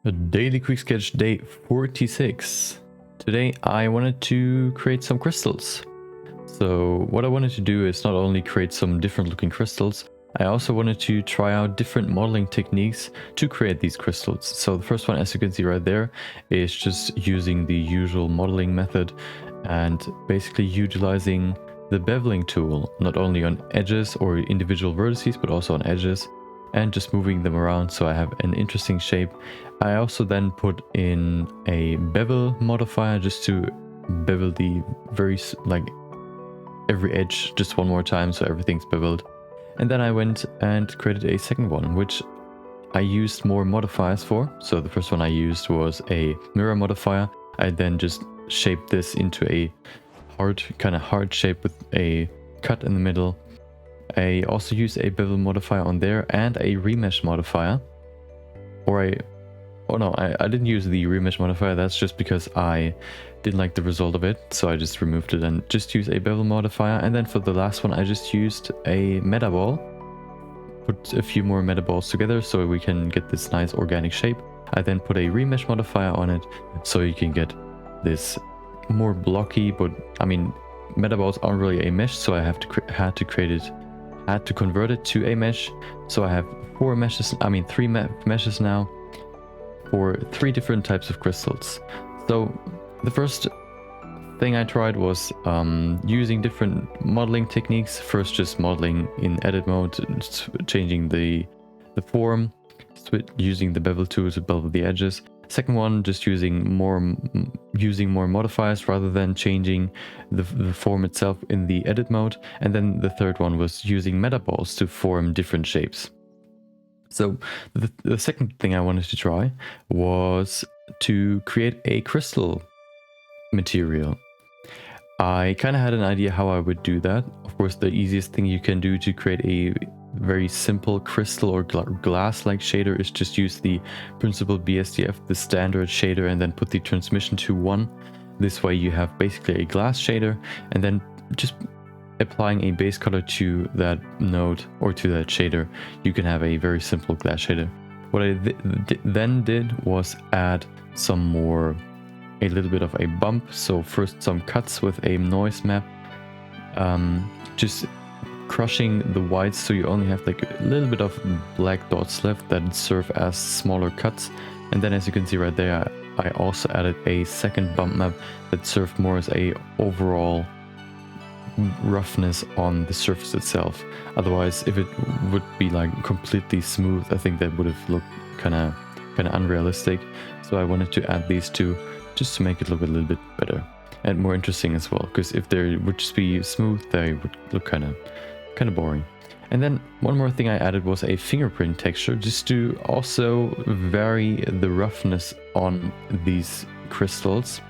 A daily quick sketch day 46. Today I wanted to create some crystals. So what I wanted to do is not only create some different looking crystals, I also wanted to try out different modeling techniques to create these crystals. So the first one, as you can see right there, is just using the usual modeling method and basically utilizing the beveling tool, not only on edges or individual vertices, but also on edges, and just moving them around so I have an interesting shape. I also then put in a bevel modifier just to bevel the every edge just one more time so everything's beveled. And then I went and created a second one, which I used more modifiers for. So the first one I used was a mirror modifier. I then just shaped this into a hard shape with a cut in the middle. I also used a bevel modifier on there and a remesh modifier. I didn't use the remesh modifier. That's just because I didn't like the result of it, so I just removed it and just used a bevel modifier. And then for the last one I just used a meta ball, put a few more meta balls together so we can get this nice organic shape. I then put a remesh modifier on it so you can get this more blocky, but I mean meta balls aren't really a mesh, so I had to convert it to a mesh. So I have three meshes now for 3 different types of crystals. So the first thing I tried was using different modeling techniques. First, just modeling in edit mode, changing the form, using the bevel tool to bevel the edges. Second one, just using more modifiers rather than changing the form itself in the edit mode. And then the third one was using meta balls to form different shapes. So the second thing I wanted to try was to create a crystal material. I kind of had an idea how I would do that. Of course, the easiest thing you can do to create a very simple crystal or glass-like shader is just use the Principled BSDF, the standard shader, and then put the transmission to 1. This way you have basically a glass shader, and then just applying a base color to that node or to that shader, you can have a very simple glass shader. What I then did was add a little bit of a bump. So first some cuts with a noise map, just crushing the whites so you only have like a little bit of black dots left that serve as smaller cuts. And then as you can see right there, I also added a second bump map that served more as a overall roughness on the surface itself. Otherwise, if it would be like completely smooth, I think that would have looked kind of unrealistic. So I wanted to add these two just to make it look a little bit better and more interesting as well, because if they would just be smooth, they would look kind of boring. And then one more thing I added was a fingerprint texture, just to also vary the roughness on these crystals.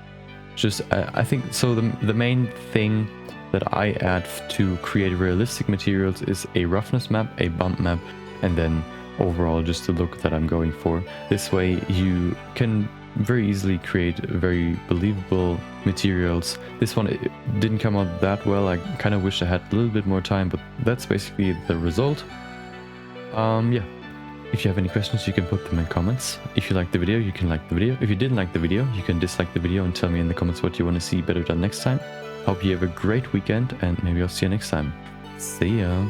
Just I think so the main thing that I add to create realistic materials is a roughness map, a bump map, and then overall just the look that I'm going for. This way you can very easily create very believable materials. This one, it didn't come out that well. I kind of wish I had a little bit more time, but that's basically the result. Yeah. If you have any questions, you can put them in comments. If you liked the video, you can like the video. If you didn't like the video, you can dislike the video and tell me in the comments what you want to see better done next time. Hope you have a great weekend, and maybe I'll see you next time. See ya!